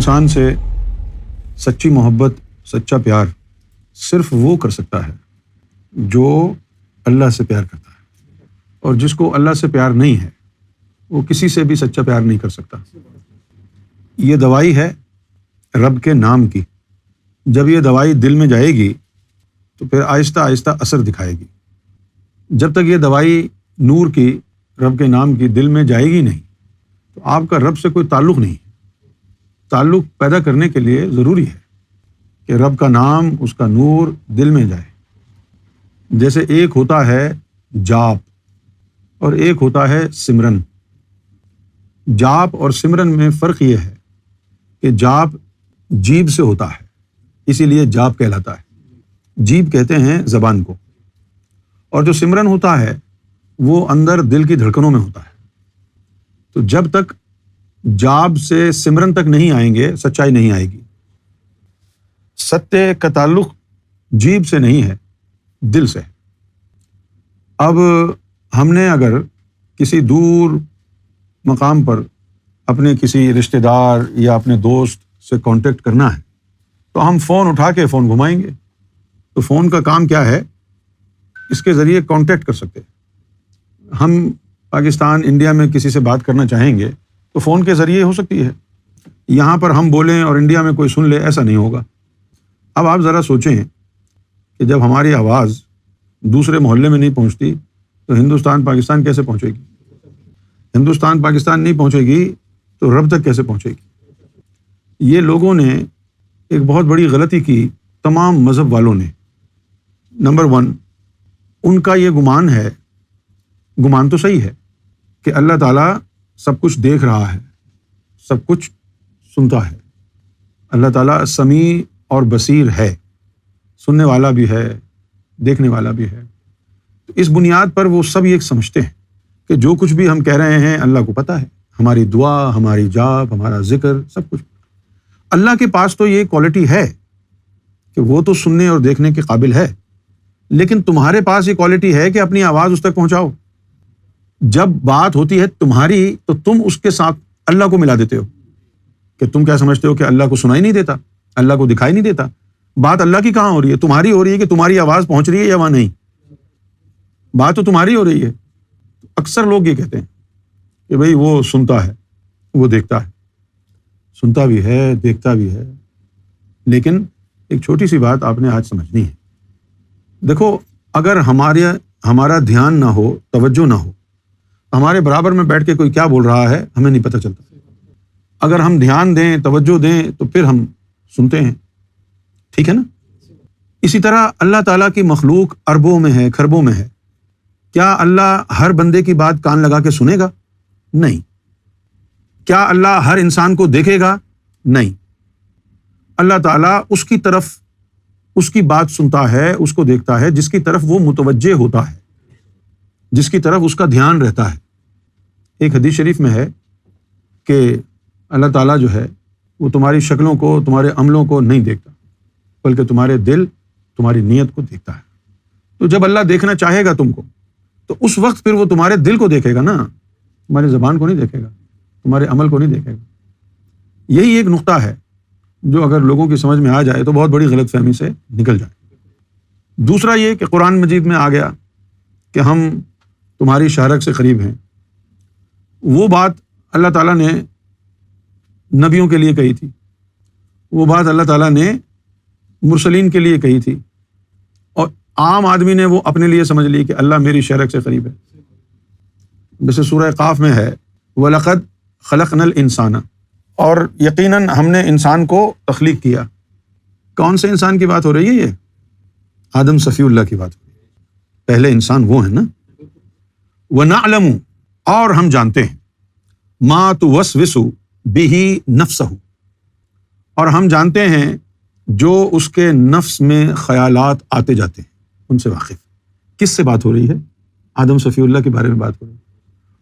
انسان سے سچی محبت، سچا پیار صرف وہ کر سکتا ہے جو اللہ سے پیار کرتا ہے، اور جس کو اللہ سے پیار نہیں ہے وہ کسی سے بھی سچا پیار نہیں کر سکتا۔ یہ دوائی ہے رب کے نام کی۔ جب یہ دوائی دل میں جائے گی تو پھر آہستہ آہستہ اثر دکھائے گی۔ جب تک یہ دوائی نور کی، رب کے نام کی دل میں جائے گی نہیں تو آپ کا رب سے کوئی تعلق نہیں۔ تعلق پیدا کرنے کے لیے ضروری ہے کہ رب کا نام، اس کا نور دل میں جائے۔ جیسے ایک ہوتا ہے جاپ اور ایک ہوتا ہے سمرن۔ جاپ اور سمرن میں فرق یہ ہے کہ جاپ جیب سے ہوتا ہے، اسی لیے جاپ کہلاتا ہے۔ جیب کہتے ہیں زبان کو، اور جو سمرن ہوتا ہے وہ اندر دل کی دھڑکنوں میں ہوتا ہے۔ تو جب تک جاپ سے سمرن تک نہیں آئیں گے سچائی نہیں آئے گی۔ ستیہ کا تعلق جیب سے نہیں ہے، دل سے ہے۔ اب ہم نے اگر کسی دور مقام پر اپنے کسی رشتہ دار یا اپنے دوست سے کانٹیکٹ کرنا ہے تو ہم فون اٹھا کے فون گھمائیں گے۔ تو فون کا کام کیا ہے؟ اس کے ذریعے کانٹیکٹ کر سکتے ہیں۔ ہم پاکستان، انڈیا میں کسی سے بات کرنا چاہیں گے تو فون کے ذریعے ہو سکتی ہے۔ یہاں پر ہم بولیں اور انڈیا میں کوئی سن لے، ایسا نہیں ہوگا۔ اب آپ ذرا سوچیں کہ جب ہماری آواز دوسرے محلے میں نہیں پہنچتی تو ہندوستان پاکستان کیسے پہنچے گی؟ ہندوستان پاکستان نہیں پہنچے گی تو رب تک کیسے پہنچے گی؟ یہ لوگوں نے ایک بہت بڑی غلطی کی، تمام مذہب والوں نے۔ نمبر 1، ان کا یہ گمان ہے، گمان تو صحیح ہے، کہ اللہ تعالیٰ سب کچھ دیکھ رہا ہے، سب کچھ سنتا ہے۔ اللہ تعالیٰ سمیع اور بصیر ہے، سننے والا بھی ہے، دیکھنے والا بھی ہے۔ تو اس بنیاد پر وہ سب یہ سمجھتے ہیں کہ جو کچھ بھی ہم کہہ رہے ہیں اللہ کو پتہ ہے، ہماری دعا، ہماری جاپ، ہمارا ذکر، سب کچھ۔ اللہ کے پاس تو یہ کوالٹی ہے کہ وہ تو سننے اور دیکھنے کے قابل ہے، لیکن تمہارے پاس یہ کوالٹی ہے کہ اپنی آواز اس تک پہنچاؤ۔ جب بات ہوتی ہے تمہاری تو تم اس کے ساتھ اللہ کو ملا دیتے ہو، کہ تم کیا سمجھتے ہو کہ اللہ کو سنائی نہیں دیتا، اللہ کو دکھائی نہیں دیتا۔ بات اللہ کی کہاں ہو رہی ہے؟ تمہاری ہو رہی ہے کہ تمہاری آواز پہنچ رہی ہے یا وہاں نہیں؟ بات تو تمہاری ہو رہی ہے۔ اکثر لوگ یہ کہتے ہیں کہ بھئی وہ سنتا ہے، وہ دیکھتا ہے، سنتا بھی ہے، دیکھتا بھی ہے، لیکن ایک چھوٹی سی بات آپ نے آج سمجھنی ہے۔ دیکھو، اگر ہمارا دھیان نہ ہو، توجہ نہ ہو، ہمارے برابر میں بیٹھ کے کوئی کیا بول رہا ہے ہمیں نہیں پتہ چلتا۔ اگر ہم دھیان دیں، توجہ دیں تو پھر ہم سنتے ہیں، ٹھیک ہے نا؟ اسی طرح اللہ تعالیٰ کی مخلوق اربوں میں ہے، کھربوں میں ہے۔ کیا اللہ ہر بندے کی بات کان لگا کے سنے گا؟ نہیں۔ کیا اللہ ہر انسان کو دیکھے گا؟ نہیں۔ اللہ تعالیٰ اس کی طرف اس کی بات سنتا ہے، اس کو دیکھتا ہے جس کی طرف وہ متوجہ ہوتا ہے، جس کی طرف اس کا دھیان رہتا ہے۔ ایک حدیث شریف میں ہے کہ اللہ تعالیٰ جو ہے وہ تمہاری شکلوں کو، تمہارے عملوں کو نہیں دیکھتا، بلکہ تمہارے دل، تمہاری نیت کو دیکھتا ہے۔ تو جب اللہ دیکھنا چاہے گا تم کو تو اس وقت پھر وہ تمہارے دل کو دیکھے گا نا، تمہاری زبان کو نہیں دیکھے گا، تمہارے عمل کو نہیں دیکھے گا۔ یہی ایک نقطہ ہے جو اگر لوگوں کی سمجھ میں آ جائے تو بہت بڑی غلط فہمی سے نکل جائے۔ دوسرا یہ کہ قرآن مجید میں آ گیا کہ ہم تمہاری شہرک سے قریب ہیں۔ وہ بات اللہ تعالیٰ نے نبیوں کے لیے کہی تھی، وہ بات اللہ تعالیٰ نے مرسلین کے لیے کہی تھی، اور عام آدمی نے وہ اپنے لیے سمجھ لی کہ اللہ میری شہرک سے قریب ہے۔ جیسے سورہ قاف میں ہے وَلَقَدْ خَلَقْنَا الْإِنسَانَ، اور یقیناً ہم نے انسان کو تخلیق کیا۔ کون سے انسان کی بات ہو رہی ہے؟ یہ آدم صفی اللہ کی بات ہو رہی ہے۔ پہلے انسان وہ ہیں نا۔ وَنَعْلَمُ، اور ہم جانتے ہیں، مَا تُوَسْوِسُ بِهِ نَفْسَهُ، اور ہم جانتے ہیں جو اس کے نفس میں خیالات آتے جاتے ہیں، ان سے واقف۔ کس سے بات ہو رہی ہے؟ آدم صفی اللہ کے بارے میں بات ہو رہی ہے۔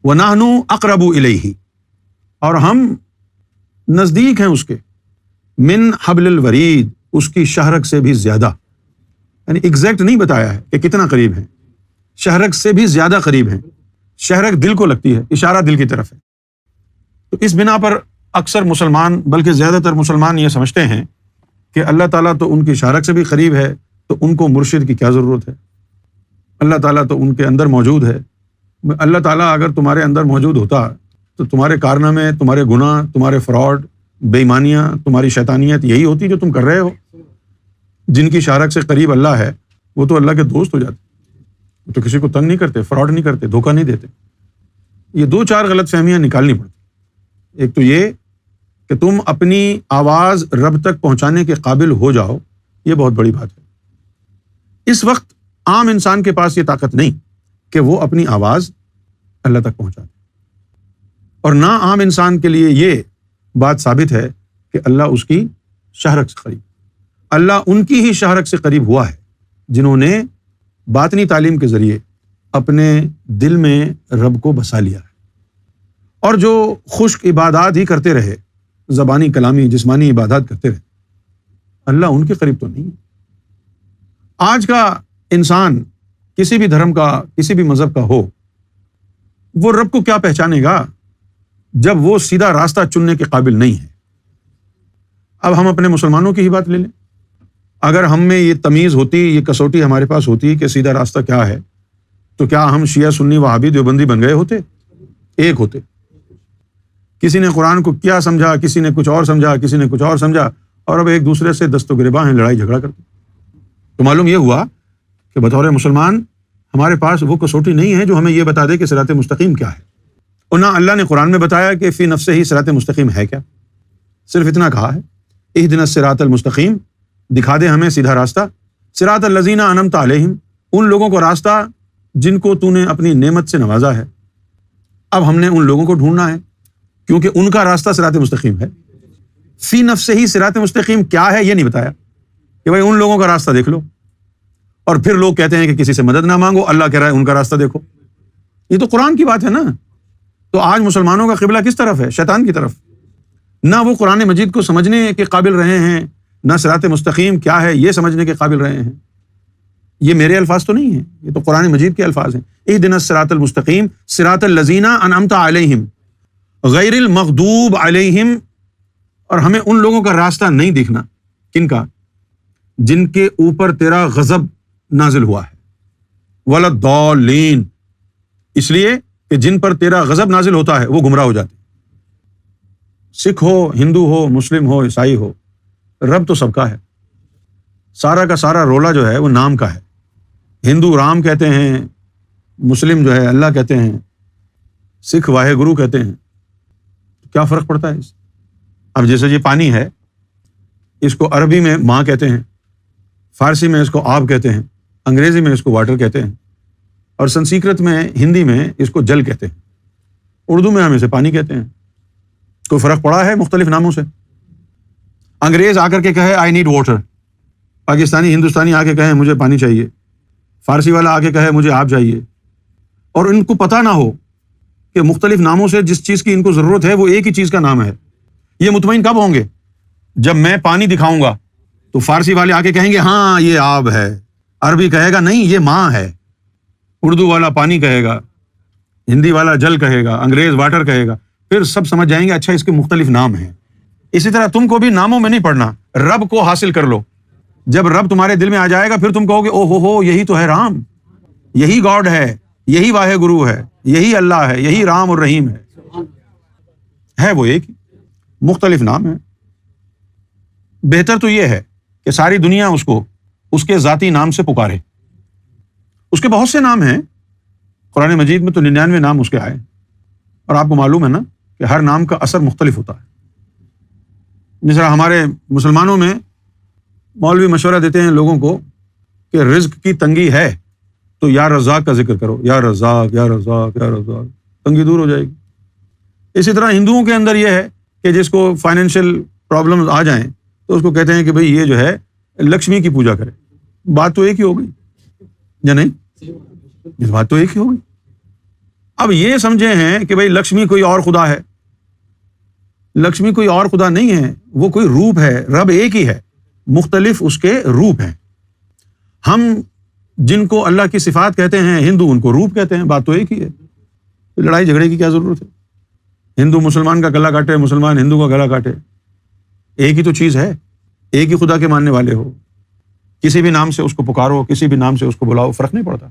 وَنَحْنُ أَقْرَبُ إِلَيْهِ، اور ہم نزدیک ہیں اس کے، من حبل الورید، اس کی شہرک سے بھی زیادہ، یعنی ایگزیکٹ نہیں بتایا ہے کہ کتنا قریب ہیں، شہرک سے بھی زیادہ قریب ہیں۔ شہرک دل کو لگتی ہے، اشارہ دل کی طرف ہے۔ تو اس بنا پر اکثر مسلمان بلکہ زیادہ تر مسلمان یہ سمجھتے ہیں کہ اللہ تعالیٰ تو ان کی شارک سے بھی قریب ہے، تو ان کو مرشد کی کیا ضرورت ہے، اللہ تعالیٰ تو ان کے اندر موجود ہے۔ اللہ تعالیٰ اگر تمہارے اندر موجود ہوتا تو تمہارے کارنامے، تمہارے گناہ، تمہارے فراڈ، بے ایمانیاں، تمہاری شیطانیت یہی ہوتی جو تم کر رہے ہو۔ جن کی شارک سے قریب اللہ ہے وہ تو اللہ کے دوست ہو جاتے، وہ تو کسی کو تنگ نہیں کرتے، فراڈ نہیں کرتے، دھوکہ نہیں دیتے۔ یہ 2-4 غلط فہمیاں نکالنی پڑتی۔ ایک تو یہ کہ تم اپنی آواز رب تک پہنچانے کے قابل ہو جاؤ، یہ بہت بڑی بات ہے۔ اس وقت عام انسان کے پاس یہ طاقت نہیں کہ وہ اپنی آواز اللہ تک پہنچا دے، اور نہ عام انسان کے لیے یہ بات ثابت ہے کہ اللہ اس کی شہرک سے قریب۔ اللہ ان کی ہی شہرک سے قریب ہوا ہے جنہوں نے باطنی تعلیم کے ذریعے اپنے دل میں رب کو بسا لیا ہے، اور جو خشک عبادات ہی کرتے رہے، زبانی کلامی جسمانی عبادات کرتے رہے، اللہ ان کے قریب تو نہیں ہے۔ آج کا انسان کسی بھی دھرم کا، کسی بھی مذہب کا ہو، وہ رب کو کیا پہچانے گا جب وہ سیدھا راستہ چننے کے قابل نہیں ہے۔ اب ہم اپنے مسلمانوں کی ہی بات لے لیں، اگر ہم میں یہ تمیز ہوتی، یہ کسوٹی ہمارے پاس ہوتی کہ سیدھا راستہ کیا ہے، تو کیا ہم شیعہ سنی وہابی دیوبندی بن گئے ہوتے؟ ایک ہوتے۔ کسی نے قرآن کو کیا سمجھا، کسی نے کچھ اور سمجھا، کسی نے کچھ اور سمجھا، اور اب ایک دوسرے سے دست و گریباں ہیں، لڑائی جھگڑا کرتے۔ تو معلوم یہ ہوا کہ بطور مسلمان ہمارے پاس وہ کسوٹی نہیں ہے جو ہمیں یہ بتا دے کہ صراط مستقیم کیا ہے، اور نہ اللہ نے قرآن میں بتایا کہ فی نفسہ ہی صراط مستقیم ہے کیا۔ صرف اتنا کہا ہے اہدنا الصراط المستقیم، دکھا دے ہمیں سیدھا راستہ، صراط الذین انعمت علیہم، ان لوگوں کو راستہ جن کو تو نے اپنی نعمت سے نوازا ہے۔ اب ہم نے ان لوگوں کو ڈھونڈنا ہے کیونکہ ان کا راستہ صراط مستقیم ہے۔ فی نفسہ ہی صراط مستقیم کیا ہے یہ نہیں بتایا کہ بھائی ان لوگوں کا راستہ دیکھ لو، اور پھر لوگ کہتے ہیں کہ کسی سے مدد نہ مانگو، اللہ کہہ رہا ہے ان کا راستہ دیکھو۔ یہ تو قرآن کی بات ہے نا۔ تو آج مسلمانوں کا قبلہ کس طرف ہے؟ شیطان کی طرف۔ نہ وہ قرآن مجید کو سمجھنے کے قابل رہے ہیں، نہ صراط مستقیم کیا ہے یہ سمجھنے کے قابل رہے ہیں۔ یہ میرے الفاظ تو نہیں ہیں، یہ تو قرآن مجید کے الفاظ ہیں۔ اہدنا الصراط المستقیم صراط الذین انعمت علیہم غیر المغضوب علیہم، اور ہمیں ان لوگوں کا راستہ نہیں دیکھنا، کن کا؟ جن کے اوپر تیرا غضب نازل ہوا ہے، ولا الضالین، اس لیے کہ جن پر تیرا غضب نازل ہوتا ہے وہ گمراہ ہو جاتے ہیں۔ سکھ ہو، ہندو ہو، مسلم ہو، عیسائی ہو، رب تو سب کا ہے۔ سارا کا سارا رولا جو ہے وہ نام کا ہے۔ ہندو رام کہتے ہیں، مسلم جو ہے اللہ کہتے ہیں، سکھ واحے گرو کہتے ہیں، کیا فرق پڑتا ہے اس؟ اب جیسے یہ پانی ہے، اس کو عربی میں ماں کہتے ہیں، فارسی میں اس کو آب کہتے ہیں، انگریزی میں اس کو واٹر کہتے ہیں، اور سنسکرت میں، ہندی میں اس کو جل کہتے ہیں، اردو میں ہم اسے پانی کہتے ہیں۔ کوئی فرق پڑا ہے مختلف ناموں سے؟ انگریز آ کر کے کہے آئی نیڈ واٹر، پاکستانی ہندوستانی آ کے کہے مجھے پانی چاہیے، فارسی والا آ کے کہے مجھے آب چاہیے، اور ان کو پتہ نہ ہو کہ مختلف ناموں سے جس چیز کی ان کو ضرورت ہے وہ ایک ہی چیز کا نام ہے۔ یہ مطمئن کب ہوں گے؟ جب میں پانی دکھاؤں گا تو فارسی والے آ کے کہیں گے ہاں یہ آب ہے، عربی کہے گا نہیں یہ ماں ہے، اردو والا پانی کہے گا، ہندی والا جل کہے گا، انگریز واٹر کہے گا، پھر سب سمجھ جائیں گے اچھا اس کے مختلف نام ہیں۔ اسی طرح تم کو بھی ناموں میں نہیں پڑھنا، رب کو حاصل کر لو۔ جب رب تمہارے دل میں آ جائے گا پھر تم کہو گے او ہو یہی تو ہے رام، یہی گاڈ ہے، یہی واحد گرو ہے، یہی اللہ ہے، یہی رام اور رحیم ہے وہ ایک ہی، مختلف نام ہے۔ بہتر تو یہ ہے کہ ساری دنیا اس کو اس کے ذاتی نام سے پکارے۔ اس کے بہت سے نام ہیں، قرآن مجید میں تو 99 نام اس کے آئے، اور آپ کو معلوم ہے نا کہ ہر نام کا اثر مختلف ہوتا ہے۔ جس طرح ہمارے مسلمانوں میں مولوی مشورہ دیتے ہیں لوگوں کو کہ رزق کی تنگی ہے تو یا رزاق کا ذکر کرو، یا رزاق یا رزاق یا رزاق، تنگی دور ہو جائے گی۔ اسی طرح ہندوؤں کے اندر یہ ہے کہ جس کو فائنینشیل پرابلمز آ جائیں تو اس کو کہتے ہیں کہ بھئی یہ جو ہے لکشمی کی پوجا کرے۔ بات تو ایک ہی ہو گئی یا نہیں؟ اس بات تو ایک ہی ہو گئی۔ اب یہ سمجھے ہیں کہ بھئی لکشمی کوئی اور خدا ہے، لکشمی کوئی اور خدا نہیں ہے، وہ کوئی روپ ہے، رب ایک ہی ہے، مختلف اس کے روپ ہیں۔ ہم جن کو اللہ کی صفات کہتے ہیں ہندو ان کو روپ کہتے ہیں، بات تو ایک ہی ہے، لڑائی جھگڑے کی کیا ضرورت ہے؟ ہندو مسلمان کا گلا کاٹے، مسلمان ہندو کا گلا کاٹے، ایک ہی تو چیز ہے، ایک ہی خدا کے ماننے والے ہو، کسی بھی نام سے اس کو پکارو، کسی بھی نام سے اس کو بلاؤ، فرق نہیں پڑتا۔